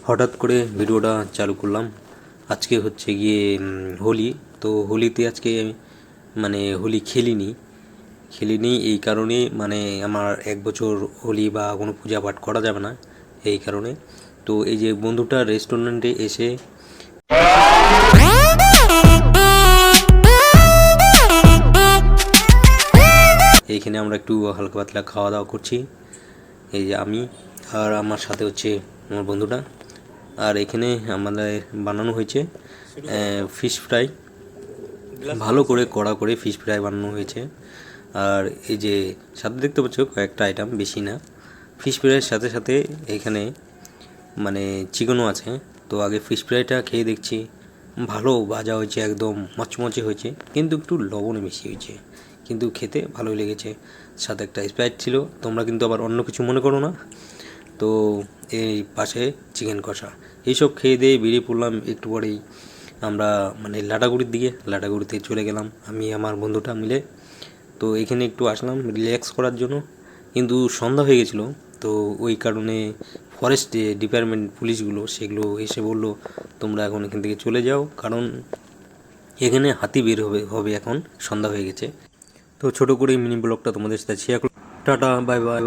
হঠাৎ করে ভিডিওটা চালু করলাম। আজকে হচ্ছে গিয়ে হোলি। তো হোলিতে আজকে মানে হোলি খেলিনি এই কারণে, মানে আমার 1 বছর হোলি বা কোনো পূজা পাঠ করা যাবে না এই কারণে। তো এই যে বন্ধুটা রেস্টুরেন্টে এসে এইখানে আমরা একটু হালকা পাতলা খাওয়া দাওয়া করছি। এই যে আমি আর আমার সাথে হচ্ছে আমার বন্ধুটা। আর এখানে আমাদের বানানো হয়েছে ফিশ ফ্রাই, ভালো করে কড়া করে ফিশ ফ্রাই বানানো হয়েছে। আর এই যে সাথে দেখতে পাচ্ছ কয়েকটা আইটেম, বেশি না। ফিশ ফ্রাইয়ের সাথে সাথে এখানে মানে চিকেনও আছে। তো আগে ফিশ ফ্রাইটা খেয়ে দেখছি, ভালো ভাজা হয়েছে, একদম মচমচে হয়েছে, কিন্তু একটু লবণ বেশি হয়েছে, কিন্তু খেতে ভালোই লেগেছে। সাথে একটা স্প্রাইট ছিল, তোমরা কিন্তু আবার অন্য কিছু মনে করো না। তো এই পাশে চিকেন কষা, এইসব খেয়ে দিয়ে বেরিয়ে পড়লাম একটু পরেই আমরা মানে লাটাগুড়িতে চলে গেলাম আমি আমার বন্ধুটা মিলে। তো এখানে একটু আসলাম রিল্যাক্স করার জন্য, কিন্তু সন্ধ্যা হয়ে গেছিলো। তো ওই কারণে ফরেস্ট ডিপার্টমেন্ট পুলিশগুলো সেগুলো এসে বলল তোমরা এখন এখান থেকে চলে যাও, কারণ এখানে হাতি বের হবে এখন সন্ধ্যা হয়ে গেছে। তো ছোটো করে মিনি ব্লগটা তোমাদের সাথে শেয়ার করলাম। Tata, bye bye.